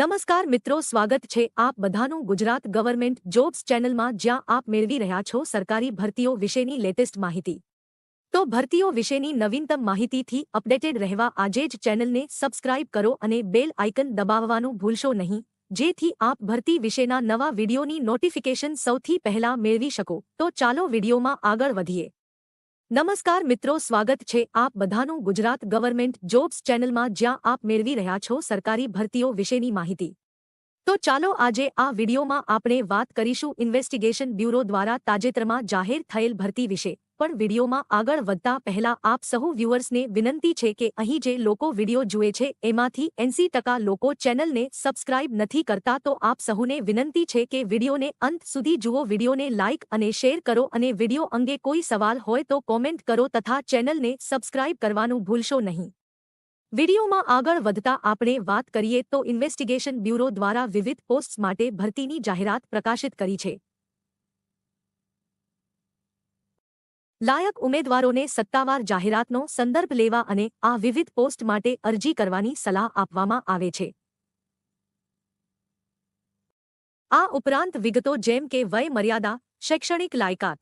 નમસ્કાર મિત્રો, સ્વાગત છે આપ બધાનું ગુજરાત ગવર્મેન્ટ જોબ્સ ચેનલમાં, જ્યાં આપ મેળવી રહ્યા છો સરકારી ભરતીઓ વિશેની લેટેસ્ટ માહિતી। તો ભરતીઓ વિશેની નવીનતમ માહિતીથી અપડેટેડ રહેવા આજે જ ચેનલને સબસ્ક્રાઇબ કરો અને બેલ આઇકન દબાવવાનું ભૂલશો નહીં, જેથી આપ ભરતી વિશેના નવા વિડીયોની નોટિફિકેશન સૌથી પહેલા મેળવી શકો। તો ચાલો વિડીયોમાં આગળ વધીએ। નમસ્કાર મિત્રો, સ્વાગત છે આપ બધાનું ગુજરાત ગવર્મેન્ટ જોબ્સ ચેનલમાં, જ્યાં આપ મેળવી રહ્યા છો સરકારી ભરતીઓ વિશેની માહિતી। તો ચાલો આજે આ વિડીયોમાં આપણે વાત કરીશું ઇન્વેસ્ટિગેશન બ્યુરો દ્વારા તાજેતરમાં જાહેર થયેલ ભરતી વિશે। પણ વિડીયોમાં આગળ વધતા પહેલા આપ સહુ વ્યુઅર્સને વિનંતી છે કે અહીં જે લોકો વિડીયો જુએ છે એમાંથી 80% લોકો ચેનલને સબસ્ક્રાઇબ નથી કરતા, તો આપ સહુને વિનંતી છે કે વિડીયોને અંત સુધી જુઓ, વિડીયોને લાઇક અને શેર કરો અને વિડીયો અંગે કોઈ સવાલ હોય તો કોમેન્ટ કરો તથા ચેનલને સબસ્ક્રાઇબ કરવાનું ભૂલશો નહીં। વિડીયોમાં આગળ વધતા આપણે વાત કરીએ તો ઇન્વેસ્ટિગેશન બ્યુરો દ્વારા વિવિધ પોસ્ટ્સ માટે ભરતીની જાહેરાત પ્રકાશિત કરી છે। લાયક ઉમેદવારોને સત્તાવાર જાહેરાતનો સંદર્ભ લેવા અને આ વિવિધ પોસ્ટ માટે અરજી કરવાની સલાહ આપવામાં આવે છે। આ ઉપરાંત વિગતો જેમ કે વય મર્યાદા, શૈક્ષણિક લાયકાત,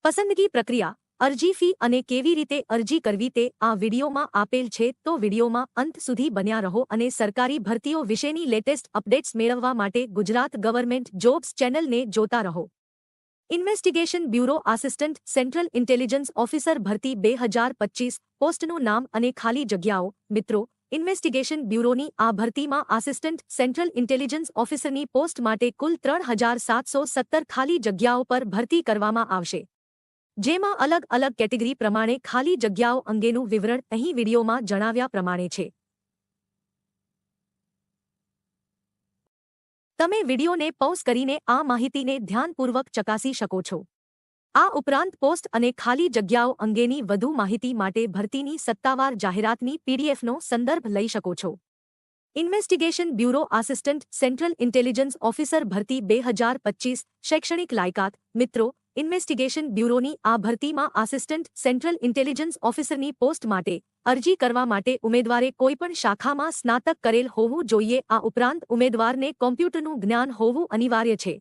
પસંદગી પ્રક્રિયા, અરજી ફી અને કેવી રીતે અરજી કરવી તે આ વિડીયોમાં આપેલ છે। તો વિડીયોમાં અંત સુધી બન્યા રહો અને સરકારી ભરતીઓ વિશેની લેટેસ્ટ અપડેટ્સ મેળવવા માટે ગુજરાત ગવર્મેન્ટ જોબ્સ ચેનલને જોતા રહો। Investigation bureau assistant central intelligence officer ભરતી 2025 પોસ્ટનું નામ અને ખાલી જગ્યાઓ। મિત્રો, ઇન્વેસ્ટિગેશન બ્યુરોની આ ભરતીમાં આસિસ્ટન્ટ સેન્ટ્રલ ઇન્ટેલિજન્સ ઓફિસરની પોસ્ટ માટે કુલ 3717 ખાલી જગ્યાઓ પર ભરતી કરવામાં આવશે, જેમાં અલગ અલગ કેટેગરી પ્રમાણે ખાલી જગ્યાઓ અંગેનું વિવરણ અહીં વિડીયોમાં જણાવ્યા પ્રમાણે છે। તમે વિડીયોને પૉઝ કરીને આ માહિતીને ધ્યાનપૂર્વક ચકાસી શકો છો। આ ઉપરાંત પોસ્ટ અને ખાલી જગ્યાઓ અંગેની વધુ માહિતી માટે ભરતીની સત્તાવાર જાહેરાતની પીડીએફનો સંદર્ભ લઈ શકો છો। Investigation bureau assistant central intelligence officer ભરતી 2025 શૈક્ષણિક લાયકાત। મિત્રો, ઇન્વેસ્ટિગેશન બ્યુરોની આ ભરતીમાં આસિસ્ટન્ટ સેન્ટ્રલ ઇન્ટેલિજન્સ ઓફિસરની પોસ્ટ માટે અરજી કરવા માટે ઉમેદવારે કોઈપણ શાખામાં સ્નાતક કરેલ હોવું જોઈએ। આ ઉપરાંત ઉમેદવારને કોમ્પ્યુટરનું જ્ઞાન હોવું અનિવાર્ય છે।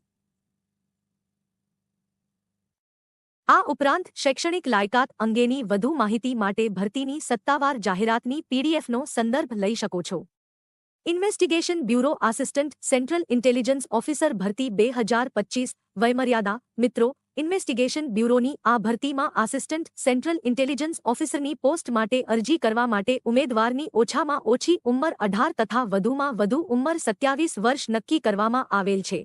આ ઉપરાંત શૈક્ષણિક લાયકાત અંગેની વધુ માહિતી માટે ભરતીની સત્તાવાર જાહેરાતની પીડીએફનો સંદર્ભ લઈ શકો છો। Investigation bureau assistant central intelligence officer ભરતી 2025 વયમર્યાદા। મિત્રો, ઇન્વેસ્ટિગેશન બ્યુરોની આ ભરતીમાં આસિસ્ટન્ટ સેન્ટ્રલ ઇન્ટેલિજન્સ ઓફિસરની પોસ્ટ માટે અરજી કરવા માટે ઉમેદવારની ઓછામાં ઓછી ઉંમર 18 તથા વધુમાં વધુ ઉંમર 27 વર્ષ નક્કી કરવામાં આવેલ છે।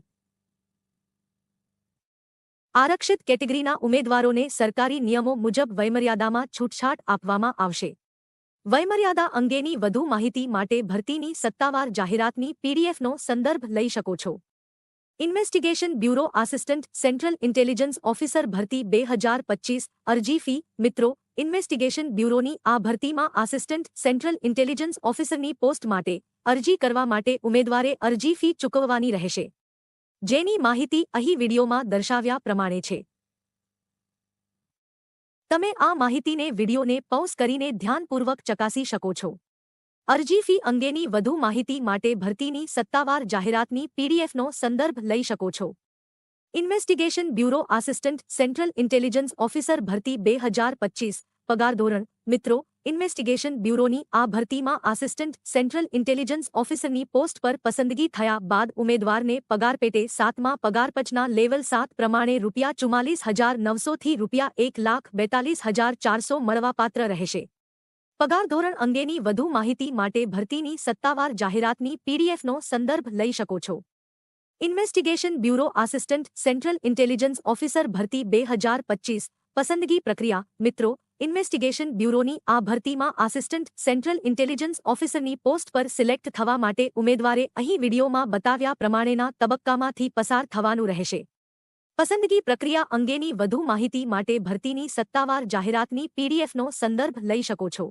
આરક્ષિત કેટેગરીના ઉમેદવારોને સરકારી નિયમો મુજબ વયમર્યાદામાં છૂટછાટ આપવામાં આવશે। વયમર્યાદા અંગેની વધુ માહિતી માટે ભરતીની સત્તાવાર જાહેરાતની પીડીએફનો સંદર્ભ લઈ શકો છો। Investigation bureau assistant central intelligence officer ભરતી 2025 અરજી ફી। મિત્રો, ઇન્વેસ્ટિગેશન બ્યુરોની આ ભરતીમાં આસિસ્ટન્ટ સેન્ટ્રલ ઇન્ટેલિજન્સ ઓફિસરની પોસ્ટ માટે અરજી કરવા માટે ઉમેદવારે અરજી ફી ચૂકવવાની રહેશે, જેની માહિતી અહીં વિડીયોમાં દર્શાવ્યા પ્રમાણે છે। તમે આ માહિતીને વિડીયોને પૉઝ કરીને ધ્યાનપૂર્વક ચકાસી શકો છો। અરજી ફી અંગેની વધુ માહિતી માટે ભરતીની સત્તાવાર જાહેરાતની પીડીએફનો સંદર્ભ લઈ શકો છો। Investigation bureau assistant central intelligence officer ભરતી 2025 પગાર ધોરણ। મિત્રો, ઇન્વેસ્ટિગેશન બ્યુરોની આ ભરતીમાં આસિસ્ટન્ટ સેન્ટ્રલ ઇન્ટેલિજન્સ ઓફિસરની પોસ્ટ પર પસંદગી થયા બાદ ઉમેદવારને પગાર પેટે 7મા પગારપંચના લેવલ 7 પ્રમાણે ₹44,900 થી ₹1,42,400 મળવાપાત્ર રહેશે। પગાર ધોરણ અંગેની વધુ માહિતી માટે ભરતીની સત્તાવાર જાહેરાતની પીડીએફનો સંદર્ભ લઈ શકો છો। Investigation bureau assistant central intelligence officer ભરતી 2025 પસંદગી પ્રક્રિયા। મિત્રો, ઇન્વેસ્ટિગેશન બ્યુરોની આ ભરતીમાં આસિસ્ટન્ટ સેન્ટ્રલ ઇન્ટેલિજન્સ ઓફિસરની પોસ્ટ પર સિલેક્ટ થવા માટે ઉમેદવારે અહીં વિડીયોમાં બતાવ્યા પ્રમાણેના તબક્કામાંથી પસાર થવાનું રહેશે। પસંદગી પ્રક્રિયા અંગેની વધુ માહિતી માટે ભરતીની સત્તાવાર જાહેરાતની પીડીએફનો સંદર્ભ લઈ શકો છો।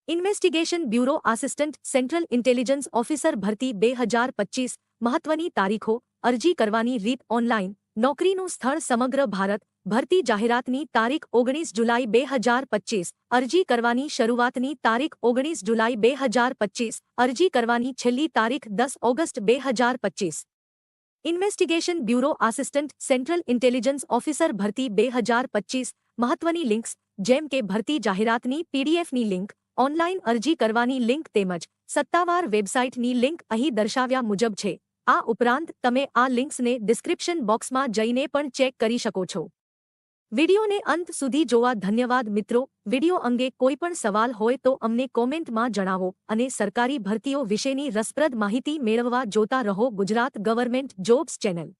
Investigation bureau assistant central intelligence officer ભરતી 2025 મહત્વની તારીખો, અરજી કરવાની રીત ઓનલાઈન, નોકરીનું સ્થળ સમગ્ર ભારત, ભરતી જાહેરાતની તારીખ 19 જુલાઈ 2025 અરજી કરવાની શરૂઆતની તારીખ 19 જુલાઈ 2025 અરજી કરવાની છેલ્લી તારીખ 10 August 2025 investigation bureau assistant central intelligence officer ભરતી 2025 મહત્વની લિંક્સ જેમ કે ભરતી જાહેરાતની પીડીએફની લિંક ઓનલાઇન અરજી કરવાની લિંક તેમજ સત્તાવાર વેબસાઇટની લિંક અહીં દર્શાવ્યા મુજબ છે. આ ઉપરાંત તમે આ લિંક્સને ડિસ્ક્રિપ્શન બોક્સમાં જઈને પણ ચેક કરી શકો છો. વિડિયોને અંત સુધી જોવા ધન્યવાદ મિત્રો. વિડિયો અંગે કોઈ પણ સવાલ હોય તો અમને કોમેન્ટમાં જણાવો અને સરકારી ભરતીઓ વિશેની રસપ્રદ માહિતી મેળવવા જોતા રહો ગુજરાત ગવર્મેન્ટ જોબ્સ ચેનલ.